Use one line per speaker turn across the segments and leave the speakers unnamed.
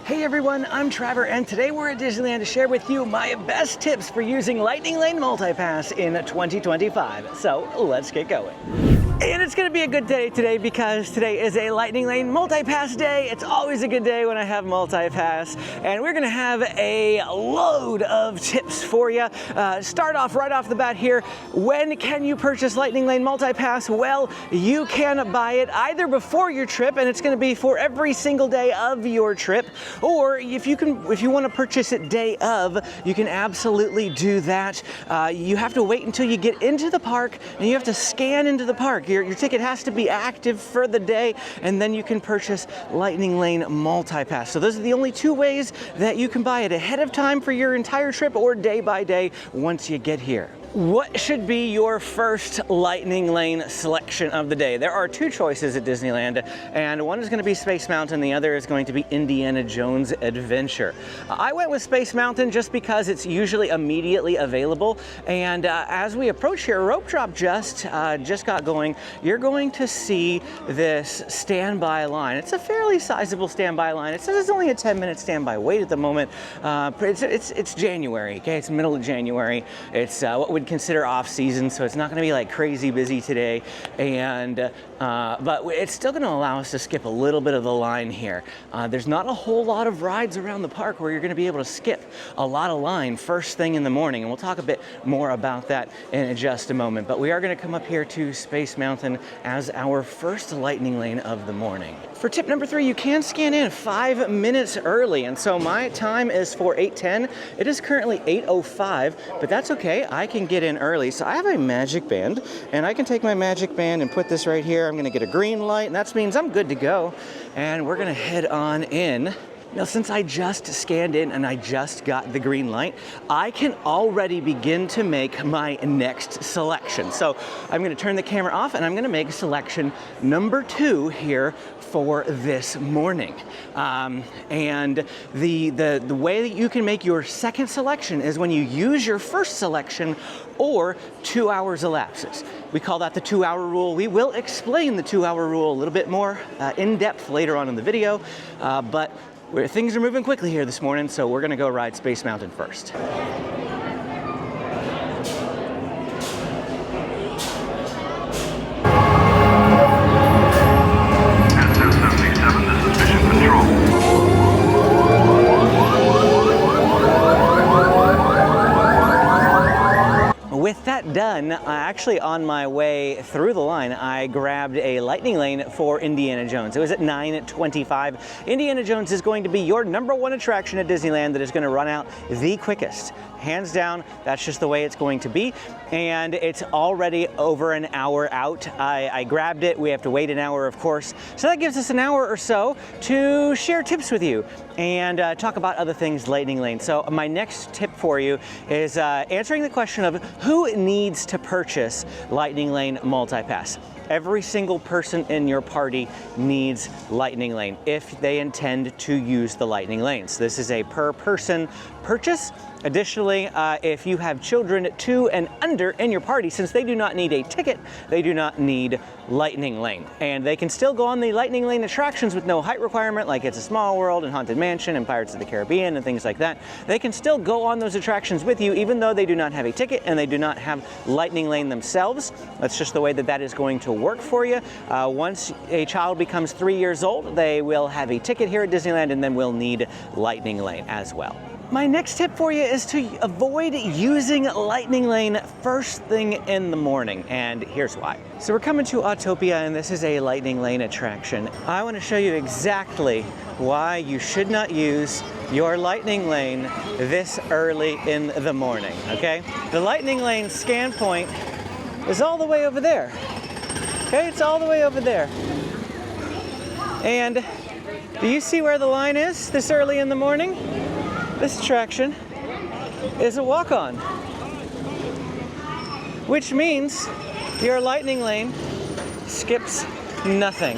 Hey everyone, I'm Trevor, and today we're at Disneyland to share with you my best tips for using Lightning Lane Multipass in 2025. So let's get going. And it's gonna be a good day today because today is a Lightning Lane Multipass day. It's always a good day when I have Multipass, and we're gonna have a load of tips for you. Start off right off the bat here. When can you purchase Lightning Lane Multipass? Well, you can buy it either before your trip, and it's gonna be for every single day of your trip, or if you want to purchase it day of, you can absolutely do that. You have to wait until you get into the park, and you have to scan into the park. Your ticket has to be active for the day, and then you can purchase Lightning Lane Multipass. So those are the only two ways that you can buy it: ahead of time for your entire trip, or day by day once you get here. What should be your first Lightning Lane selection of the day? There are two choices at Disneyland, and one is going to be Space Mountain, the other is going to be Indiana Jones Adventure. I went with Space Mountain just because it's usually immediately available, and as we approach here, Rope Drop just got going. You're going to see this standby line. It's a fairly sizable standby line. It says it's only a 10-minute standby wait at the moment. It's January, okay? It's middle of January. It's what we consider off-season, so it's not going to be like crazy busy today, and but it's still going to allow us to skip a little bit of the line here. There's not a whole lot of rides around the park where you're going to be able to skip a lot of line first thing in the morning, and we'll talk a bit more about that in just a moment. But we are going to come up here to Space Mountain as our first Lightning Lane of the morning. For tip number 3, you can scan in 5 minutes early, and so my time is for 8:10. It is currently 8:05, but that's okay. I can get in early. So I have a magic band, and I can take my magic band and put this right here. I'm gonna get a green light, and that means I'm good to go. And we're gonna head on in. Now, since I just scanned in and I just got the green light, I can already begin to make my next selection. So I'm gonna turn the camera off, and I'm gonna make selection number 2 here for this morning. And the way that you can make your second selection is when you use your first selection or 2 hours elapses. We call that the 2-hour rule. We will explain the 2-hour rule a little bit more in depth later on in the video, but things are moving quickly here this morning, so we're gonna go ride Space Mountain first. With that done, actually on my way through the line, I grabbed a Lightning Lane for Indiana Jones. It was at 9:25. Indiana Jones is going to be your #1 attraction at Disneyland that is going to run out the quickest. Hands down, that's just the way it's going to be. And it's already over an hour out. I grabbed it. We have to wait an hour, of course. So that gives us an hour or so to share tips with you and talk about other things Lightning Lane. So my next tip for you is answering the question of who needs to purchase Lightning Lane Multipass. Every single person in your party needs Lightning Lane if they intend to use the Lightning Lanes. This is a per person purchase. Additionally, if you have children 2 and under in your party, since they do not need a ticket, they do not need Lightning Lane. And they can still go on the Lightning Lane attractions with no height requirement, like It's a Small World and Haunted Mansion and Pirates of the Caribbean and things like that. They can still go on those attractions with you, even though they do not have a ticket and they do not have Lightning Lane themselves. That's just the way that that is going to work for you. Once a child becomes 3 years old, they will have a ticket here at Disneyland and then will need Lightning Lane as well. My next tip for you is to avoid using Lightning Lane first thing in the morning, and here's why. So we're coming to Autopia, and this is a Lightning Lane attraction. I want to show you exactly why you should not use your Lightning Lane this early in the morning, okay? The Lightning Lane scan point is all the way over there, okay? It's all the way over there. And do you see where the line is this early in the morning? This attraction is a walk-on, which means your Lightning Lane skips nothing,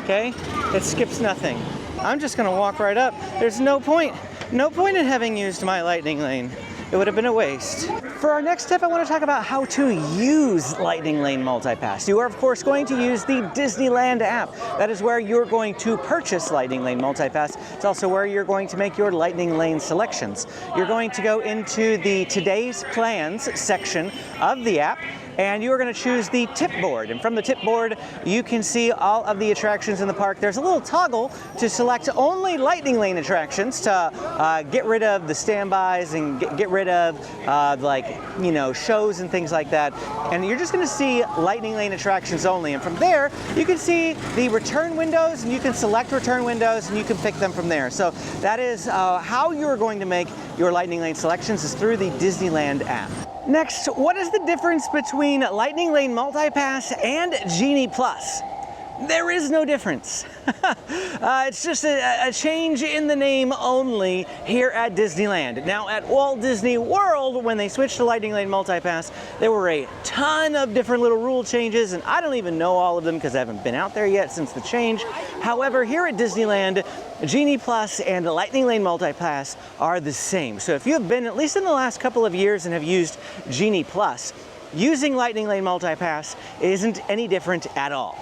okay? It skips nothing. I'm just gonna walk right up. There's no point in having used my Lightning Lane it would have been a waste. For our next tip, I want to talk about how to use Lightning Lane Multipass. You are, of course, going to use the Disneyland app. That is where you're going to purchase Lightning Lane Multipass. It's also where you're going to make your Lightning Lane selections. You're going to go into the Today's Plans section of the app, and you are going to choose the tip board. And from the tip board, you can see all of the attractions in the park. There's a little toggle to select only Lightning Lane attractions to get rid of the standbys and get rid of shows and things like that. And you're just going to see Lightning Lane attractions only. And from there, you can see the return windows, and you can select return windows, and you can pick them from there. So that is how you're going to make your Lightning Lane selections, is through the Disneyland app. Next, what is the difference between Lightning Lane Multipass and Genie Plus? There is no difference. It's just a change in the name only here at Disneyland. Now, at Walt Disney World, when they switched to Lightning Lane Multipass, there were a ton of different little rule changes, and I don't even know all of them because I haven't been out there yet since the change. However, here at Disneyland, Genie Plus and Lightning Lane Multipass are the same. So if you have been, at least in the last couple of years, and have used Genie Plus, using Lightning Lane Multipass isn't any different at all.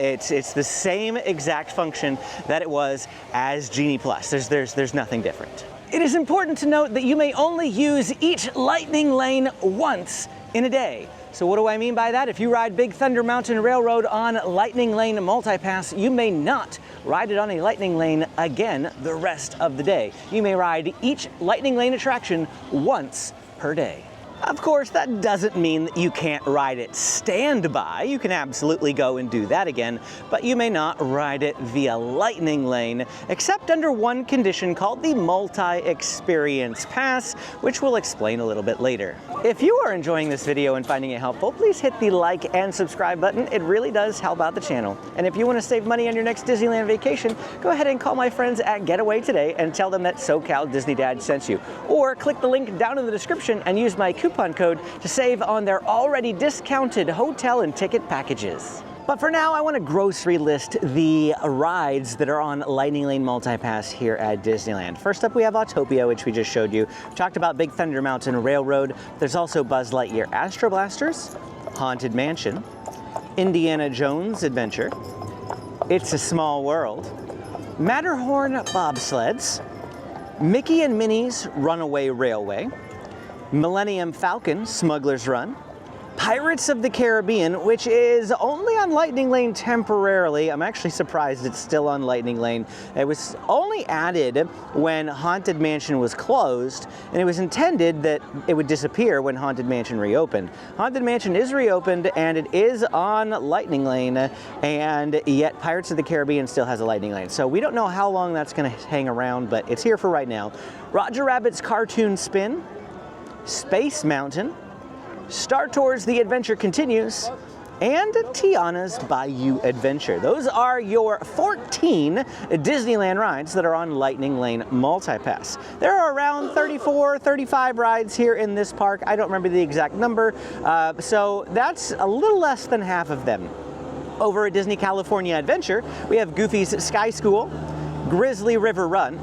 It's the same exact function that it was as Genie Plus. There's nothing different. It is important to note that you may only use each Lightning Lane once in a day. So what do I mean by that? If you ride Big Thunder Mountain Railroad on Lightning Lane Multipass, you may not ride it on a Lightning Lane again the rest of the day. You may ride each Lightning Lane attraction once per day. Of course, that doesn't mean that you can't ride it standby. You can absolutely go and do that again, but you may not ride it via Lightning Lane, except under one condition called the Multi-Experience Pass, which we'll explain a little bit later. If you are enjoying this video and finding it helpful, please hit the like and subscribe button. It really does help out the channel. And if you want to save money on your next Disneyland vacation, go ahead and call my friends at Getaway today and tell them that SoCal Disney Dad sent you. Or click the link down in the description and use my coupon code to save on their already discounted hotel and ticket packages. But for now, I want to grocery list the rides that are on Lightning Lane Multipass here at Disneyland. First up, we have Autopia, which we just showed you. We talked about Big Thunder Mountain Railroad. There's also Buzz Lightyear Astro Blasters, Haunted Mansion, Indiana Jones Adventure, It's a Small World, Matterhorn Bobsleds, Mickey and Minnie's Runaway Railway, Millennium Falcon Smuggler's Run, Pirates of the Caribbean, which is only on Lightning Lane temporarily. I'm actually surprised it's still on Lightning Lane. It was only added when Haunted Mansion was closed, and it was intended that it would disappear when Haunted Mansion reopened. Haunted Mansion is reopened, and it is on Lightning Lane, and yet Pirates of the Caribbean still has a Lightning Lane. So we don't know how long that's going to hang around, but it's here for right now. Roger Rabbit's Cartoon Spin, Space Mountain, Star Tours The Adventure Continues, and Tiana's Bayou Adventure. Those are your 14 Disneyland rides that are on Lightning Lane Multipass. There are around 34, 35 rides here in this park. I don't remember the exact number, so that's a little less than half of them. Over at Disney California Adventure, we have Goofy's Sky School, Grizzly River Run,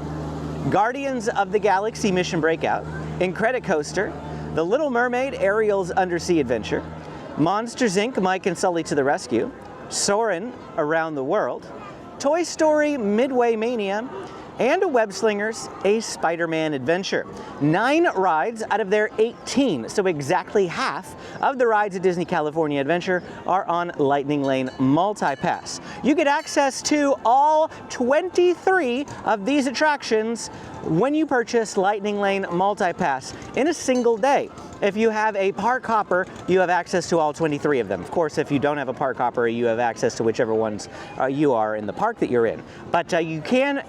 Guardians of the Galaxy Mission Breakout, Incredicoaster, The Little Mermaid Ariel's Undersea Adventure, Monsters Inc. Mike and Sully to the Rescue, Soarin' Around the World, Toy Story Midway Mania, and a Web Slingers A Spider-Man Adventure. 9 rides out of their 18, so exactly half of the rides at Disney California Adventure are on Lightning Lane Multipass. You get access to all 23 of these attractions when you purchase Lightning Lane Multipass in a single day. If you have a park hopper, you have access to all 23 of them. Of course, if you don't have a park hopper, you have access to whichever ones you are in the park that you're in. But you can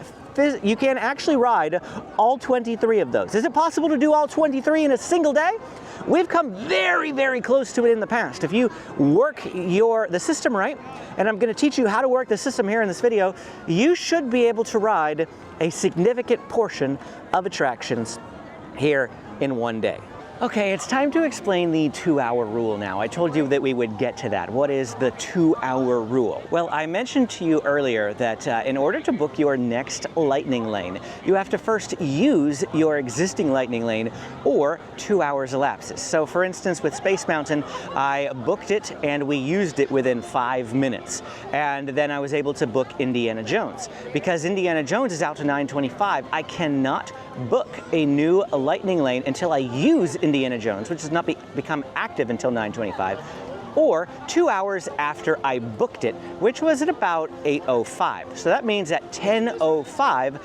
actually ride all 23 of those. Is it possible to do all 23 in a single day? We've come very, very close to it in the past. If you work the system right, and I'm going to teach you how to work the system here in this video, you should be able to ride a significant portion of attractions here in one day. Okay, it's time to explain the 2-hour rule now. I told you that we would get to that. What is the 2-hour rule? Well, I mentioned to you earlier that in order to book your next lightning lane, you have to first use your existing lightning lane or 2 hours elapses. So for instance, with Space Mountain, I booked it and we used it within 5 minutes. And then I was able to book Indiana Jones. Because Indiana Jones is out to 9:25, I cannot book a new lightning lane until I use Indiana Jones, which does not become active until 9:25, or 2 hours after I booked it, which was at about 8:05. So that means at 10:05,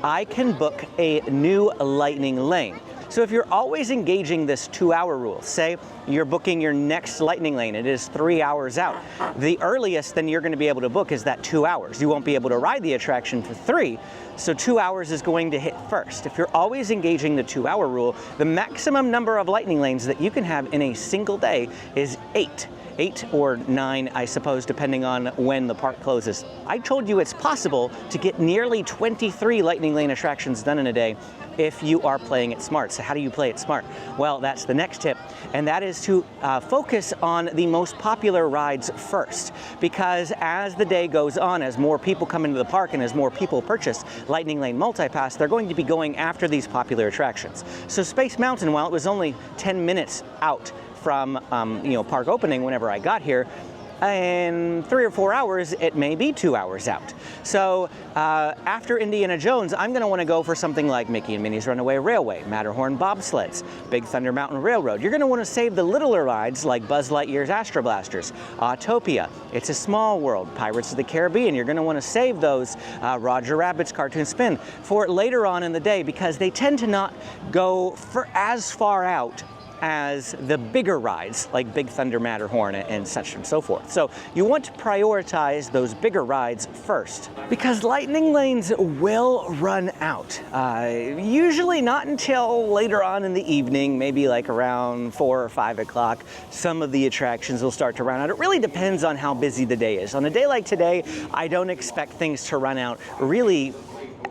I can book a new lightning lane. So if you're always engaging this 2-hour rule, say you're booking your next lightning lane, it is 3 hours out. The earliest then you're going to be able to book is that 2 hours. You won't be able to ride the attraction for 3, so 2 hours is going to hit first. If you're always engaging the 2-hour rule, the maximum number of lightning lanes that you can have in a single day is 8. 8 or 9, I suppose, depending on when the park closes. I told you it's possible to get nearly 23 lightning lane attractions done in a day if you are playing it smart. So how do you play it smart? Well, that's the next tip, and that is to focus on the most popular rides first, because as the day goes on, as more people come into the park and as more people purchase Lightning Lane Multipass, they're going to be going after these popular attractions. So Space Mountain, while it was only 10 minutes out from park opening whenever I got here, in 3 or 4 hours, it may be 2 hours out. So after Indiana Jones, I'm going to want to go for something like Mickey and Minnie's Runaway Railway, Matterhorn Bobsleds, Big Thunder Mountain Railroad. You're going to want to save the littler rides like Buzz Lightyear's Astro Blasters, Autopia, It's a Small World, Pirates of the Caribbean. You're going to want to save those Roger Rabbit's Cartoon Spin for later on in the day, because they tend to not go for as far out as the bigger rides like Big Thunder Matterhorn and such and so forth. So you want to prioritize those bigger rides first, because lightning lanes will run out. Usually not until later on in the evening, maybe like around 4 or 5 o'clock. Some of the attractions will start to run out. It really depends on how busy the day is. On a day like today, I don't expect things to run out really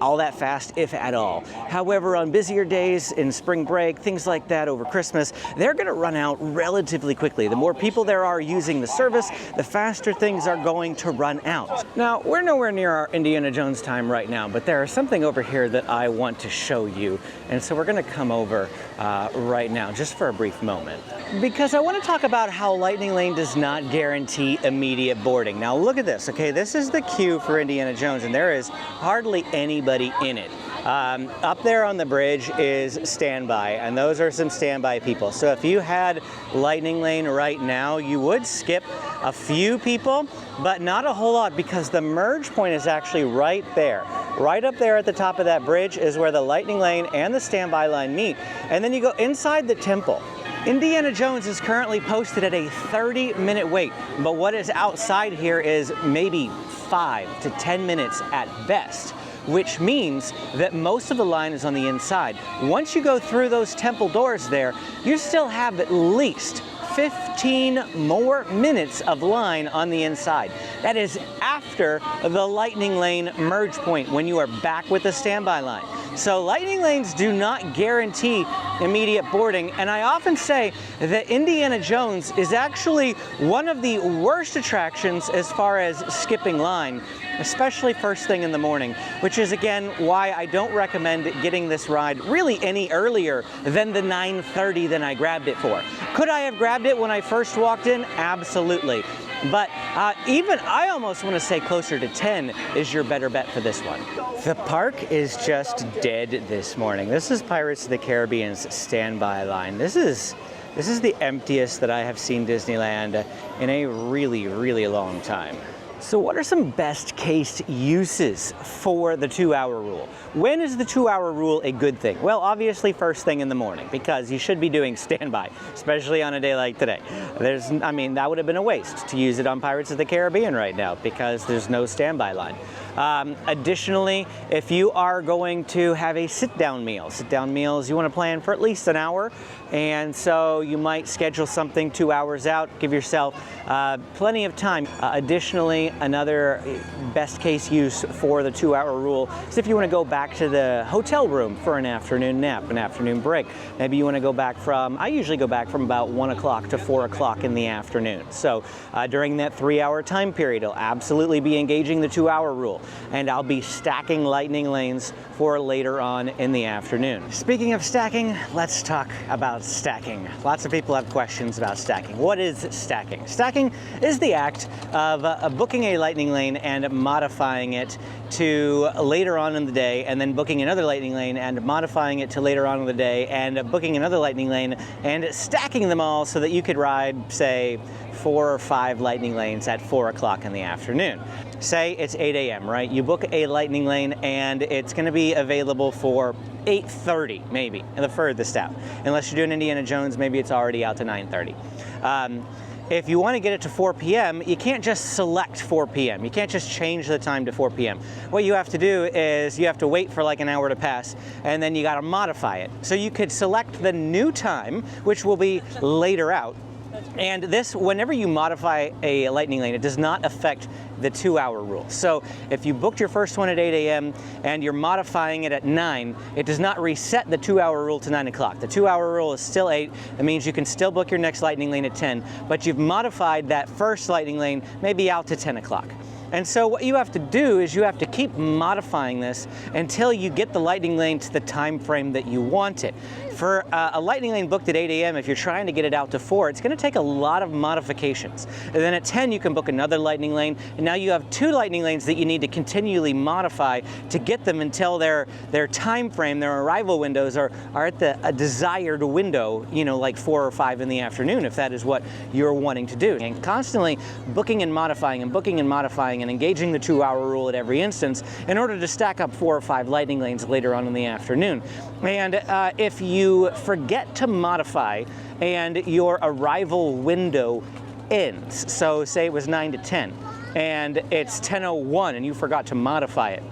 all that fast, if at all. However, on busier days in spring break, things like that over Christmas, they're going to run out relatively quickly. The more people there are using the service, the faster things are going to run out. Now, we're nowhere near our Indiana Jones time right now, but there is something over here that I want to show you, and so we're going to come over right now, just for a brief moment, because I want to talk about how Lightning Lane does not guarantee immediate boarding. Now, look at this, okay? This is the queue for Indiana Jones, and there is hardly anybody in it. Up there on the bridge is standby, and those are some standby people. So if you had Lightning Lane right now, you would skip a few people, but not a whole lot, because the merge point is actually right there. Right up there at the top of that bridge is where the Lightning Lane and the standby line meet. And then you go inside the temple. Indiana Jones is currently posted at a 30-minute wait, but what is outside here is maybe 5 to 10 minutes at best, which means that most of the line is on the inside. Once you go through those temple doors there, you still have at least 15 more minutes of line on the inside. That is after the Lightning Lane merge point, when you are back with the standby line. So Lightning Lanes do not guarantee immediate boarding, and I often say that Indiana Jones is actually one of the worst attractions as far as skipping line, especially first thing in the morning, which is again why I don't recommend getting this ride really any earlier than the 9:30 that I grabbed it for. Could I have grabbed it when I first walked in? Absolutely. But even I almost want to say closer to 10 is your better bet for this one. The park is just dead this morning. This is Pirates of the Caribbean's standby line. This is the emptiest that I have seen Disneyland in a really, really long time. So what are some best case uses for the 2-hour rule? When is the 2-hour rule a good thing? Well, obviously first thing in the morning, because you should be doing standby, especially on a day like today. That would have been a waste to use it on Pirates of the Caribbean right now, because there's no standby line. Additionally, if you are going to have a sit-down meals you want to plan for at least an hour, and so you might schedule something 2 hours out, give yourself plenty of time. Additionally, another best case use for the 2-hour rule is if you want to go back to the hotel room for an afternoon nap, an afternoon break. Maybe you want to go back from, I usually go back from about 1 o'clock to 4 o'clock in the afternoon. So during that 3-hour time period, I'll absolutely be engaging the 2-hour rule, and I'll be stacking lightning lanes for later on in the afternoon. Speaking of stacking, let's talk about stacking. Lots of people have questions about stacking. What is stacking? Stacking is the act of booking a lightning lane and modifying it to later on in the day, and then booking another lightning lane and modifying it to later on in the day, and booking another lightning lane and stacking them all so that you could ride, say, 4 or 5 lightning lanes at 4 o'clock in the afternoon. Say it's 8 a.m., right? You book a lightning lane and it's going to be available for 8:30, maybe, the furthest out. Unless you're doing Indiana Jones, maybe it's already out to 9:30. If you want to get it to 4 p.m., you can't just select 4 p.m. You can't just change the time to 4 p.m. What you have to do is you have to wait for like an hour to pass, and then you got to modify it. So you could select the new time, which will be later out. And this, whenever you modify a lightning lane, it does not affect the 2-hour rule. So if you booked your first one at 8 a.m. and you're modifying it at 9, it does not reset the 2-hour rule to 9 o'clock. The 2-hour rule is still 8. That means you can still book your next lightning lane at 10, but you've modified that first lightning lane maybe out to 10 o'clock. And so what you have to do is you have to keep modifying this until you get the lightning lane to the time frame that you want it. For a lightning lane booked at 8 a.m., if you're trying to get it out to 4, it's going to take a lot of modifications. And then at 10, you can book another lightning lane, and now you have 2 lightning lanes that you need to continually modify to get them until their time frame, their arrival windows are at a desired window, you know, like 4 or 5 in the afternoon, if that is what you're wanting to do. And constantly booking and modifying and engaging the 2-hour rule at every instance in order to stack up 4 or 5 lightning lanes later on in the afternoon. And if you forget to modify and your arrival window ends, so say it was 9 to 10 and it's 10:01 and you forgot to modify it,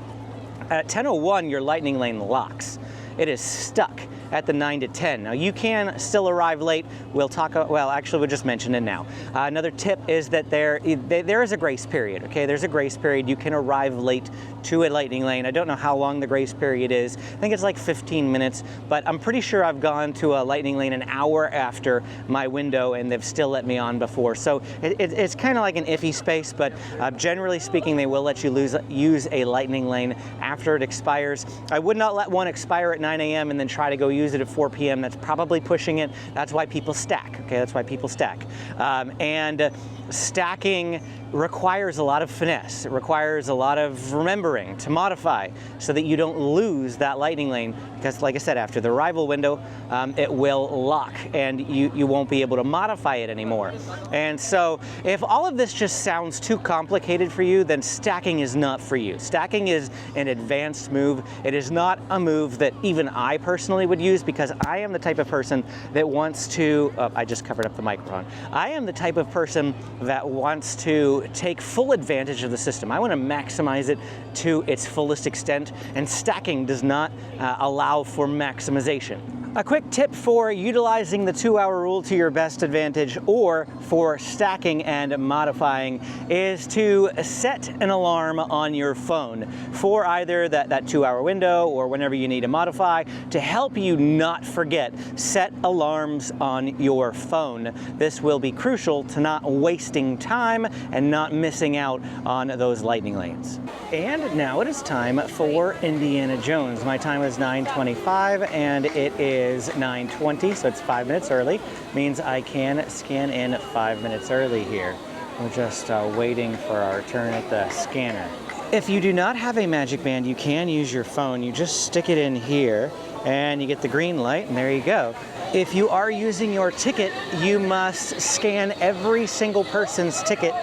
at 10:01 your lightning lane locks. It is stuck at the 9 to 10. Now you can still arrive late. We'll talk, well, actually we'll just mention it now. Another tip is that there is a grace period, okay? There's a grace period. You can arrive late to a lightning lane. I don't know how long the grace period is. I think it's like 15 minutes, but I'm pretty sure I've gone to a lightning lane an hour after my window and they've still let me on before. So it's kind of like an iffy space, but generally speaking, they will let you use a lightning lane after it expires. I would not let one expire at 9 a.m. and then try to go use it at 4 p.m. That's probably pushing it. That's why people stack, okay? That's why people stack. And stacking requires a lot of finesse. It requires a lot of remembering to modify so that you don't lose that lightning lane, because like I said, after the arrival window, it will lock and you won't be able to modify it anymore. And so if all of this just sounds too complicated for you, then stacking is not for you. Stacking is an advanced move. It is not a move that even I personally would use, because I am the type of person that wants to, I just covered up the microphone. I am the type of person that wants to take full advantage of the system. I want to maximize it to its fullest extent, and stacking does not allow for maximization. A quick tip for utilizing the 2-hour rule to your best advantage, or for stacking and modifying, is to set an alarm on your phone for either that 2-hour window or whenever you need to modify. To help you not forget, set alarms on your phone. This will be crucial to not wasting time and not missing out on those lightning lanes. And now it is time for Indiana Jones. My time is 9:25 and it is 9:20, so it's 5 minutes early. Means I can scan in 5 minutes early here. We're just waiting for our turn at the scanner. If you do not have a magic band, you can use your phone. You just stick it in here and you get the green light, and there you go. If you are using your ticket, you must scan every single person's ticket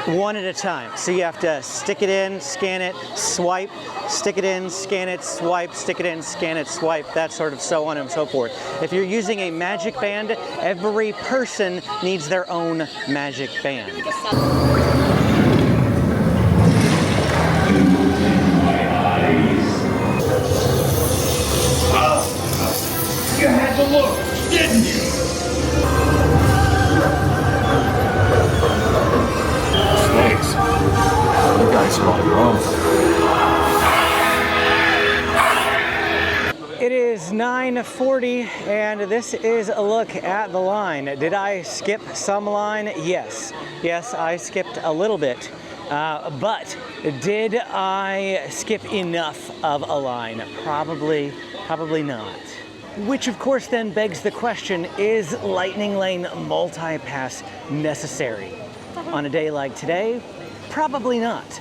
one at a time. So you have to stick it in, scan it, swipe, stick it in, scan it, swipe, stick it in, scan it, swipe, that sort of so on and so forth. If you're using a magic band, every person needs their own magic band.
the look, didn't you?
Snakes. You guys are on your own.
It is 9:40 and this is a look at the line. Did I skip some line? Yes. Yes, I skipped a little bit. But did I skip enough of a line? Probably not. Which of course then begs the question, is Lightning Lane multi-pass necessary? On a day like today, probably not.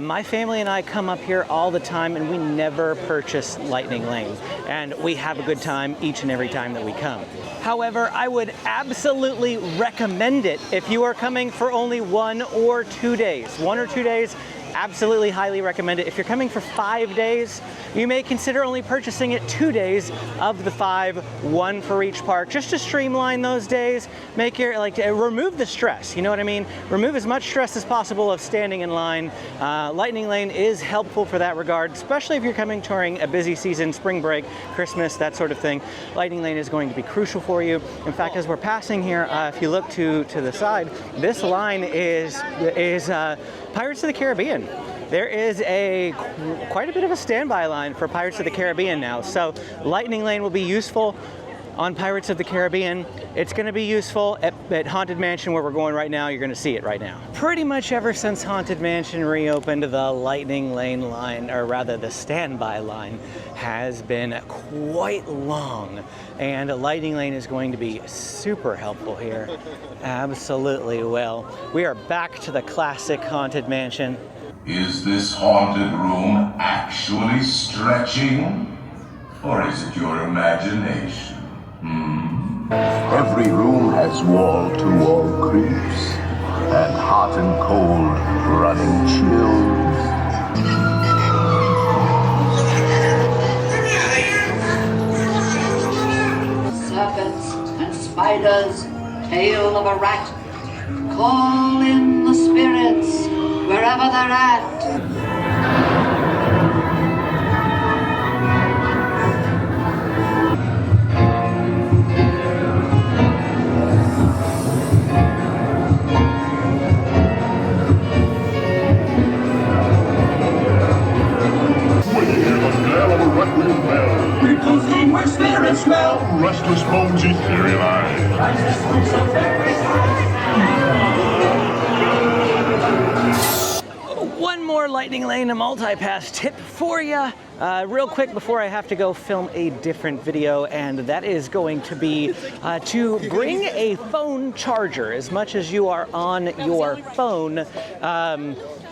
My family and I come up here all the time and we never purchase Lightning Lane. And we have a good time each and every time that we come. However, I would absolutely recommend it if you are coming for only 1 or 2 days. 1 or 2 days, absolutely highly recommend it. If you're coming for 5 days, you may consider only purchasing it 2 days of the 5, 1 for each park, just to streamline those days, make your, remove the stress, you know what I mean? Remove as much stress as possible of standing in line. Lightning Lane is helpful for that regard, especially if you're coming during a busy season, spring break, Christmas, that sort of thing. Lightning Lane is going to be crucial for you. In fact, as we're passing here, if you look to the side, this line is Pirates of the Caribbean. There is quite a bit of a standby line for Pirates of the Caribbean now. So Lightning Lane will be useful on Pirates of the Caribbean. It's going to be useful at Haunted Mansion, where we're going right now. You're going to see it right now. Pretty much ever since Haunted Mansion reopened, the Lightning Lane line, or rather the standby line, has been quite long. And Lightning Lane is going to be super helpful here. Absolutely will. We are back to the classic Haunted Mansion.
Is this haunted room actually stretching? Or is it your imagination?
Every room has wall-to-wall creeps, and hot and cold running chills.
Serpents and spiders, tail of a rat, call in the spirits wherever they're at.
Smell restless bones eat fairy lies.
One more Lightning Lane multi-pass tip for you. Real quick before I have to go film a different video, and that is going to be to bring a phone charger. As much as you are on your phone,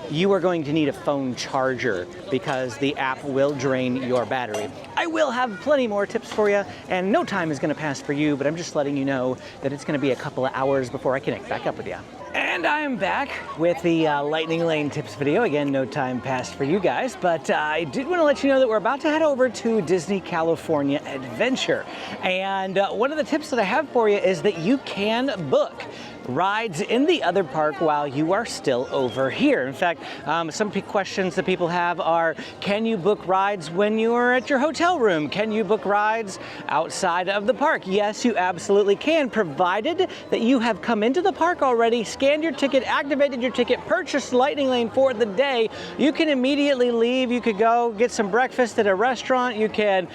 you are going to need a phone charger because the app will drain your battery. I will have plenty more tips for you, and no time is going to pass for you, but I'm just letting you know that it's going to be a couple of hours before I connect back up with you. And I am back with the Lightning Lane tips video. Again, no time passed for you guys, but I did want to let you know that we're about to head over to Disney California Adventure. And one of the tips that I have for you is that you can book rides in the other park while you are still over here. In fact, some questions that people have are, can you book rides when you are at your hotel room? Can you book rides outside of the park? Yes, you absolutely can, provided that you have come into the park already, scanned your ticket, activated your ticket, purchased Lightning Lane for the day. You can immediately leave. You could go get some breakfast at a restaurant. You can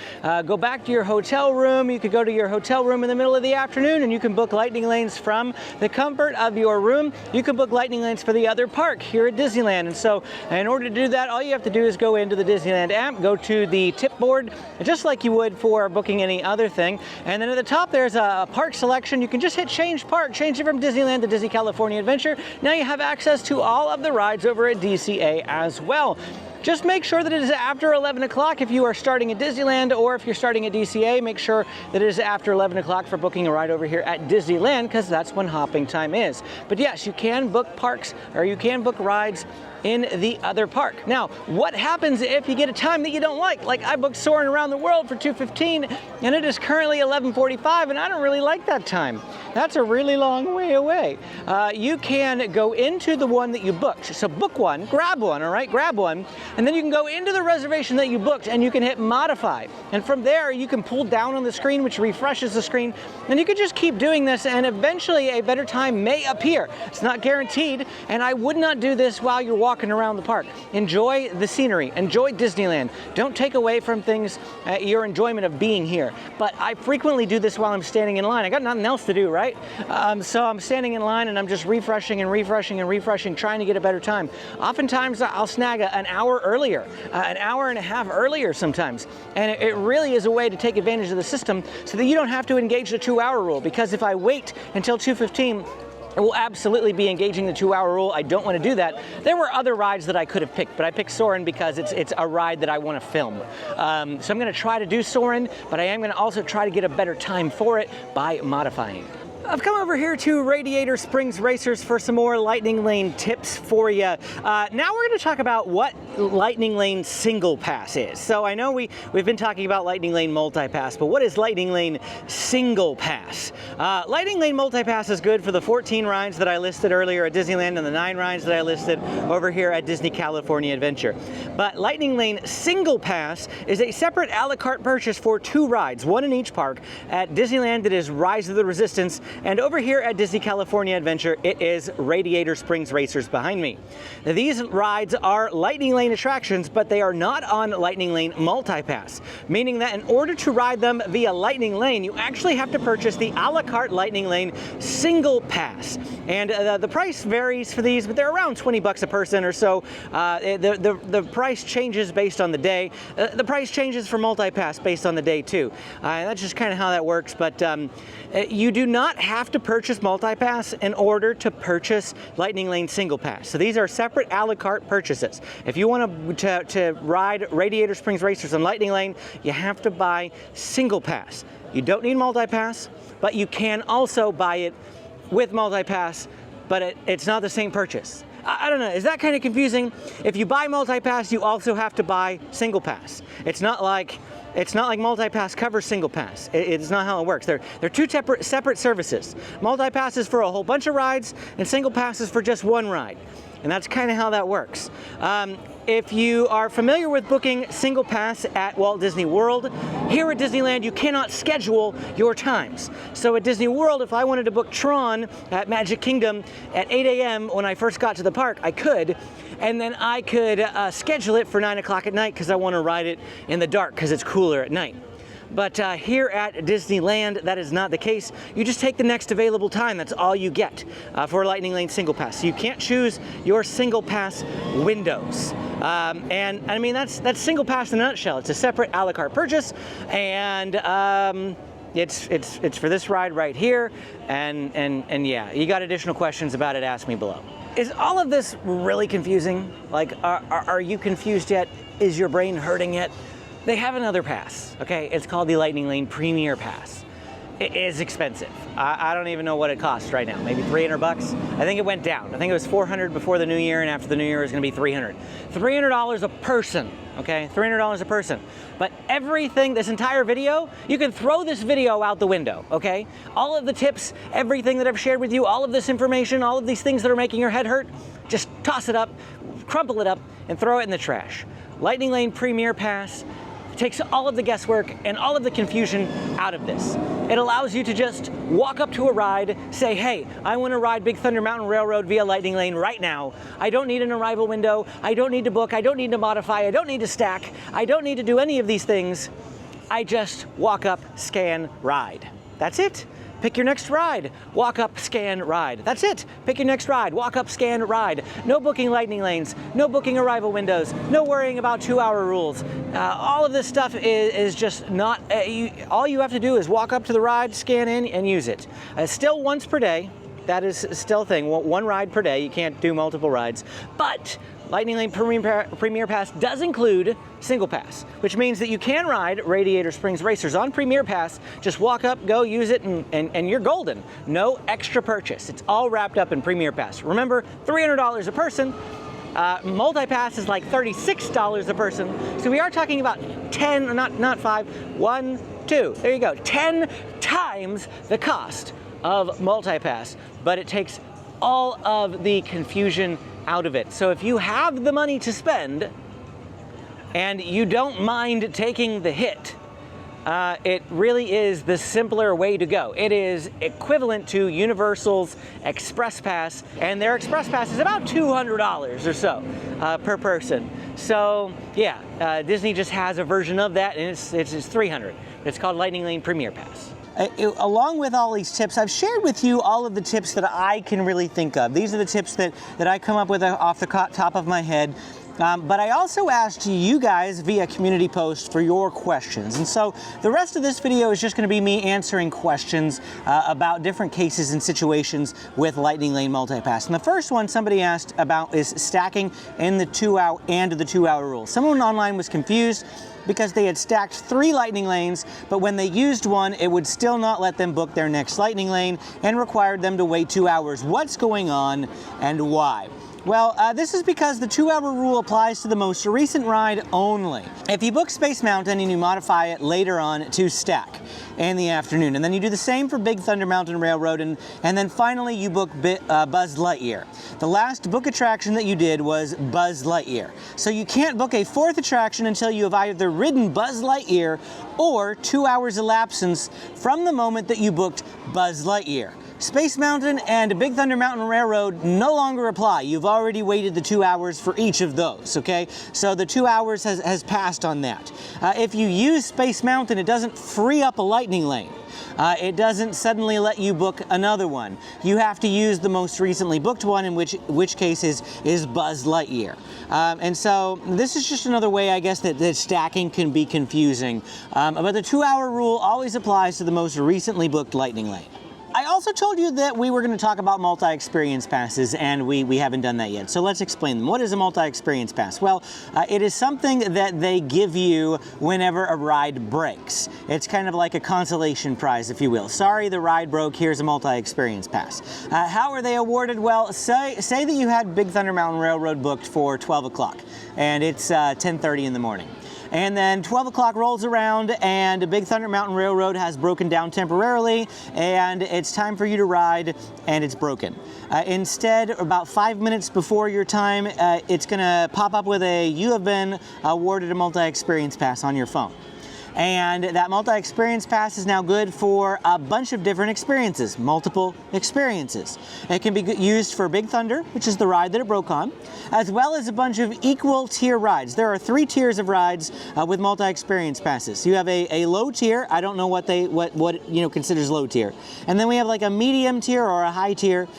go back to your hotel room. You could go to your hotel room in the middle of the afternoon and you can book Lightning Lanes from the comfort of your room. You can book Lightning Lanes for the other park here at Disneyland. And so in order to do that, all you have to do is go into the Disneyland app, go to the tip board, just like you would for booking any other thing. And then at the top, there's a park selection. You can just hit change park, change it from Disneyland to Disney California Adventure. Now you have access to all of the rides over at DCA as well. Just make sure that it is after 11 o'clock if you are starting at Disneyland, or if you're starting at DCA, make sure that it is after 11 o'clock for booking a ride over here at Disneyland, because that's when hopping time is. But yes, you can book parks, or you can book rides in the other park. Now, what happens if you get a time that you don't like? Like I booked Soarin' Around the World for 2:15 and it is currently 11:45 and I don't really like that time. That's a really long way away. You can go into the one that you booked. So book one, grab one, all right? Grab one, and then you can go into the reservation that you booked and you can hit modify. And from there, you can pull down on the screen, which refreshes the screen, and you can just keep doing this, and eventually a better time may appear. It's not guaranteed, and I would not do this while you're walking around the park. Enjoy the scenery, enjoy Disneyland. Don't take away from things, your enjoyment of being here. But I frequently do this while I'm standing in line. I got nothing else to do, right? So I'm standing in line and I'm just refreshing and refreshing and refreshing, trying to get a better time. Oftentimes I'll snag an hour earlier, an hour and a half earlier sometimes. And it really is a way to take advantage of the system so that you don't have to engage the 2-hour rule, because if I wait until 2:15, it will absolutely be engaging the 2-hour rule. I don't want to do that. There were other rides that I could have picked, but I picked Soarin' because it's a ride that I want to film. So I'm going to try to do Soarin', but I am going to also try to get a better time for it by modifying. I've come over here to Radiator Springs Racers for some more Lightning Lane tips for you. Now we're going to talk about what Lightning Lane Single Pass is. So I know we've been talking about Lightning Lane Multi-Pass, but what is Lightning Lane Single Pass? Lightning Lane Multi-Pass is good for the 14 rides that I listed earlier at Disneyland and the 9 rides that I listed over here at Disney California Adventure. But Lightning Lane Single Pass is a separate a la carte purchase for 2 rides, one in each park. At Disneyland, it is Rise of the Resistance, and over here at Disney California Adventure, it is Radiator Springs Racers behind me. Now, these rides are Lightning Lane attractions, but they are not on Lightning Lane Multi-Pass, meaning that in order to ride them via Lightning Lane, you actually have to purchase the a la carte Lightning Lane Single Pass. And the price varies for these, but they're around 20 bucks a person or so. The price changes based on the day. The price changes for Multi-Pass based on the day too. That's just kind of how that works, but you do not have to purchase Multi-Pass in order to purchase Lightning Lane Single Pass. So these are separate a la carte purchases. If you want to ride Radiator Springs Racers on Lightning Lane, you have to buy Single Pass. You don't need Multi-Pass, but you can also buy it with Multi-Pass, but it's not the same purchase. I don't know, is that kind of confusing? If you buy Multi-Pass, you also have to buy Single Pass. It's not like Multi-Pass covers Single Pass. It's not how it works. They're 2 separate services. Multi-Pass is for a whole bunch of rides, and Single Pass is for just 1 ride. And that's kind of how that works. If you are familiar with booking Single Pass at Walt Disney World, here at Disneyland you cannot schedule your times. So at Disney World, if I wanted to book Tron at Magic Kingdom at 8 a.m. when I first got to the park, I could. And then I could schedule it for 9 o'clock at night because I want to ride it in the dark because it's cooler at night. But here at Disneyland, that is not the case. You just take the next available time. That's all you get for Lightning Lane Single Pass. So you can't choose your Single Pass windows. And I mean, that's Single Pass in a nutshell. It's a separate a la carte purchase, and it's for this ride right here. And yeah, you got additional questions about it, ask me below. Is all of this really confusing? Like, are you confused yet? Is your brain hurting yet? They have another pass, okay? It's called the Lightning Lane Premier Pass. It is expensive. I don't even know what it costs right now. Maybe 300 bucks. I think it went down. I think it was 400 before the new year, and after the new year it was gonna be 300. $300 a person, okay? $300 a person. But everything, this entire video, you can throw this video out the window, okay? All of the tips, everything that I've shared with you, all of this information, all of these things that are making your head hurt, just toss it up, crumple it up, and throw it in the trash. Lightning Lane Premier Pass takes all of the guesswork and all of the confusion out of this. It allows you to just walk up to a ride, say, hey, I want to ride Big Thunder Mountain Railroad via Lightning Lane right now. I don't need an arrival window. I don't need to book. I don't need to modify. I don't need to stack. I don't need to do any of these things. I just walk up, scan, ride. That's it. Pick your next ride, walk up, scan, ride. That's it. Pick your next ride, walk up, scan, ride. No booking Lightning Lanes, no booking arrival windows, no worrying about 2-hour rules. All of this stuff is just not, all you have to do is walk up to the ride, scan in, and use it. Still once per day. That is still a thing, 1 ride per day. You can't do multiple rides. But Lightning Lane Premier Pass does include Single Pass, which means that you can ride Radiator Springs Racers on Premier Pass. Just walk up, go use it, and you're golden. No extra purchase. It's all wrapped up in Premier Pass. Remember, $300 a person. Multi-Pass is like $36 a person. So we are talking about 10, not 5, 1, 2. There you go. 10 times the cost of multipass, but it takes all of the confusion out of it. So if you have the money to spend and you don't mind taking the hit, it really is the simpler way to go. It is equivalent to Universal's Express Pass, and their Express Pass is about $200 or so per person. So yeah, Disney just has a version of that, and it's $300. It's called Lightning Lane Premier Pass. Along with all these tips, I've shared with you all of the tips that I can really think of. These are the tips that I come up with off the top of my head. But I also asked you guys via community post for your questions. And so the rest of this video is just going to be me answering questions about different cases and situations with Lightning Lane Multipass. And the first one somebody asked about is stacking in the 2-hour rule. Someone online was confused because they had stacked 3 lightning lanes, but when they used one, it would still not let them book their next lightning lane and required them to wait 2 hours. What's going on and why? Well, this is because the 2-hour rule applies to the most recent ride only. If you book Space Mountain and you modify it later on to stack in the afternoon, and then you do the same for Big Thunder Mountain Railroad, and then finally you book Buzz Lightyear. The last book attraction that you did was Buzz Lightyear. So you can't book a 4th attraction until you have either ridden Buzz Lightyear or 2 hours elapsed from the moment that you booked Buzz Lightyear. Space Mountain and Big Thunder Mountain Railroad no longer apply. You've already waited the 2 hours for each of those, okay? So the 2 hours has passed on that. If you use Space Mountain, it doesn't free up a lightning lane. It doesn't suddenly let you book another one. You have to use the most recently booked one, in which case is Buzz Lightyear. And so this is just another way, I guess, that stacking can be confusing. But the 2-hour rule always applies to the most recently booked lightning lane. I also told you that we were going to talk about multi-experience passes, and we haven't done that yet. So let's explain them. What is a multi-experience pass? Well, it is something that they give you whenever a ride breaks. It's kind of like a consolation prize, if you will. Sorry, the ride broke. Here's a multi-experience pass. How are they awarded? Well, say that you had Big Thunder Mountain Railroad booked for 12 o'clock, and it's 10:30 in the morning. And then 12 o'clock rolls around and Big Thunder Mountain Railroad has broken down temporarily, and it's time for you to ride, and it's broken. Instead, about 5 minutes before your time, it's gonna pop up with you have been awarded a multi-experience pass on your phone. And that multi-experience pass is now good for a bunch of different experiences, multiple experiences. It can be used for Big Thunder, which is the ride that it broke on, as well as a bunch of equal tier rides. There are 3 tiers of rides with multi-experience passes. You have a low tier. I don't know what considers low tier. And then we have like a medium tier or a high tier.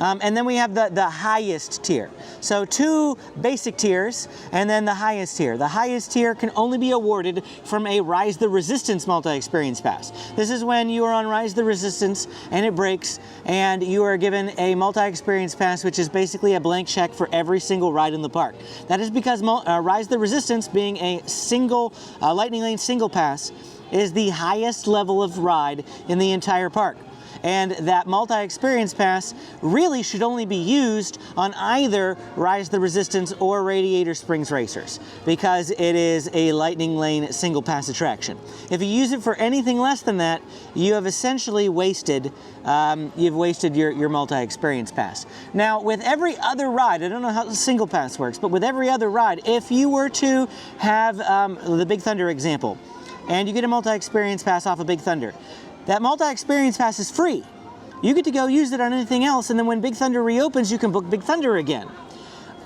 And then we have the highest tier. So 2 basic tiers, and then the highest tier. The highest tier can only be awarded from a Rise the Resistance multi-experience pass. This is when you are on Rise the Resistance and it breaks, and you are given a multi-experience pass, which is basically a blank check for every single ride in the park. That is because Rise the Resistance, being a single Lightning Lane single pass, is the highest level of ride in the entire park. And that multi-experience pass really should only be used on either Rise the Resistance or Radiator Springs Racers, because it is a Lightning Lane single pass attraction. If you use it for anything less than that, you have essentially wasted your multi-experience pass. Now, with every other ride, I don't know how the single pass works, but with every other ride, if you were to have the Big Thunder example, and you get a multi-experience pass off of Big Thunder, that multi-experience pass is free. You get to go use it on anything else, and then when Big Thunder reopens, you can book Big Thunder again.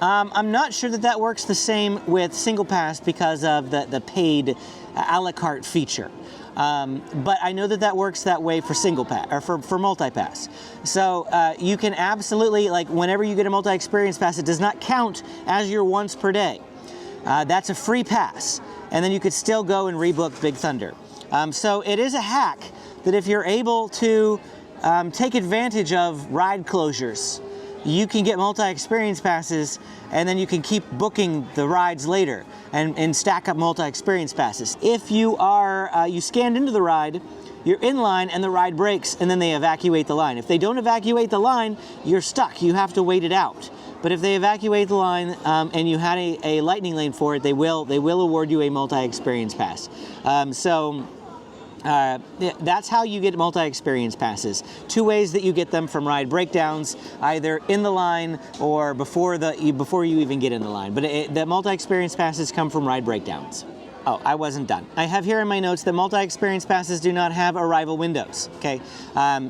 I'm not sure that works the same with single pass because of the paid a la carte feature. But I know that works that way for single pass or for multi-pass. So you can absolutely, like, whenever you get a multi-experience pass, it does not count as your once per day. That's a free pass, and then you could still go and rebook Big Thunder. So it is a hack that if you're able to take advantage of ride closures, you can get multi-experience passes, and then you can keep booking the rides later and stack up multi-experience passes. If you scanned into the ride, you're in line and the ride breaks, and then they evacuate the line. If they don't evacuate the line, you're stuck. You have to wait it out. But if they evacuate the line and you had a lightning lane for it, they will award you a multi-experience pass. So That's how you get multi-experience passes. Two ways that you get them from ride breakdowns, either in the line or before you even get in the line. But the multi-experience passes come from ride breakdowns. Oh, I wasn't done. I have here in my notes that multi-experience passes do not have arrival windows, okay?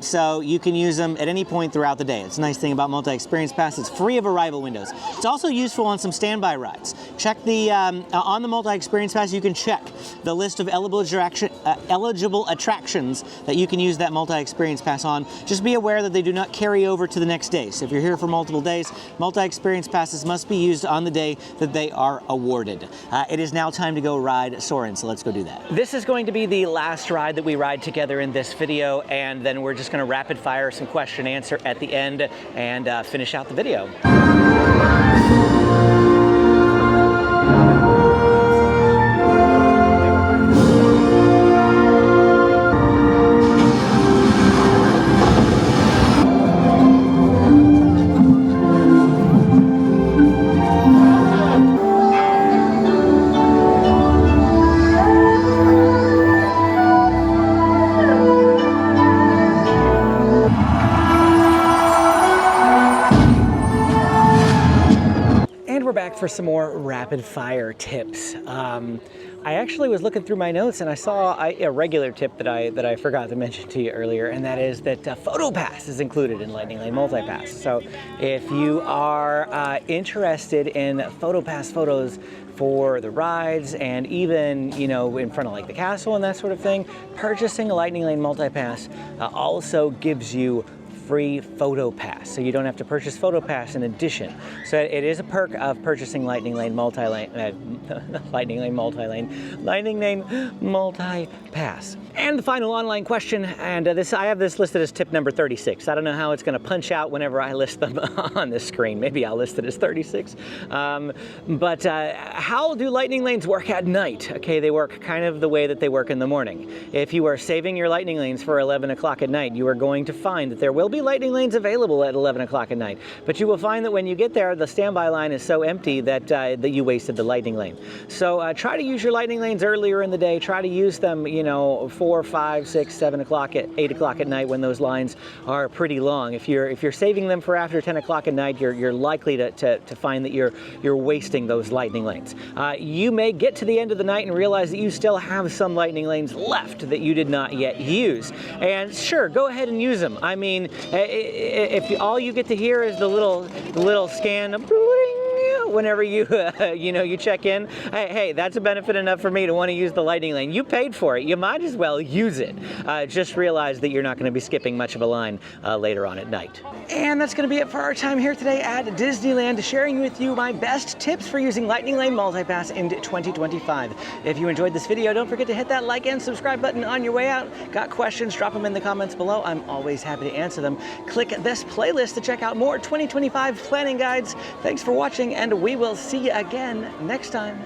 So you can use them at any point throughout the day. It's a nice thing about multi-experience passes, free of arrival windows. It's also useful on some standby rides. Check the, on the multi-experience pass, you can check the list of eligible attractions that you can use that multi-experience pass on. Just be aware that they do not carry over to the next day. So if you're here for multiple days, multi-experience passes must be used on the day that they are awarded. It is now time to go ride Soarin', so let's go do that. This is going to be the last ride that we ride together in this video, and then we're just going to rapid fire some question and answer at the end and finish out the video. For some more rapid fire tips. I actually was looking through my notes and I saw a regular tip that I forgot to mention to you earlier, and that is that PhotoPass is included in Lightning Lane Multipass. So if you are interested in PhotoPass photos for the rides and even, you know, in front of like the castle and that sort of thing, purchasing a Lightning Lane Multipass also gives you free PhotoPass, so you don't have to purchase PhotoPass in addition. So it is a perk of purchasing Lightning Lane Multi-Pass. And the final online question, and I have this listed as tip number 36. I don't know how it's going to punch out whenever I list them on the screen. Maybe I'll list it as 36. But how do Lightning Lanes work at night? Okay, they work kind of the way that they work in the morning. If you are saving your Lightning Lanes for 11 o'clock at night, you are going to find that there will be Lightning Lanes available at 11 o'clock at night. But you will find that when you get there, the standby line is so empty that you wasted the Lightning Lane. So try to use your Lightning Lanes earlier in the day. Try to use them, you know, 4, 5, 6, 7 o'clock, 8 o'clock at night when those lines are pretty long. If you're saving them for after 10 o'clock at night, you're likely to find that you're wasting those Lightning Lanes. You may get to the end of the night and realize that you still have some Lightning Lanes left that you did not yet use. And sure, go ahead and use them. I mean, if all you get to hear is the little scan whenever you you check in, hey, that's a benefit enough for me to want to use the Lightning Lane. You paid for it, you might as well use it. Just realize that you're not going to be skipping much of a line later on at night. And that's going to be it for our time here today at Disneyland, sharing with you my best tips for using Lightning Lane Multipass in 2025. If you enjoyed this video, don't forget to hit that like and subscribe button on your way out. Got questions? Drop them in the comments below. I'm always happy to answer them. Click this playlist to check out more 2025 planning guides. Thanks for watching, and we will see you again next time.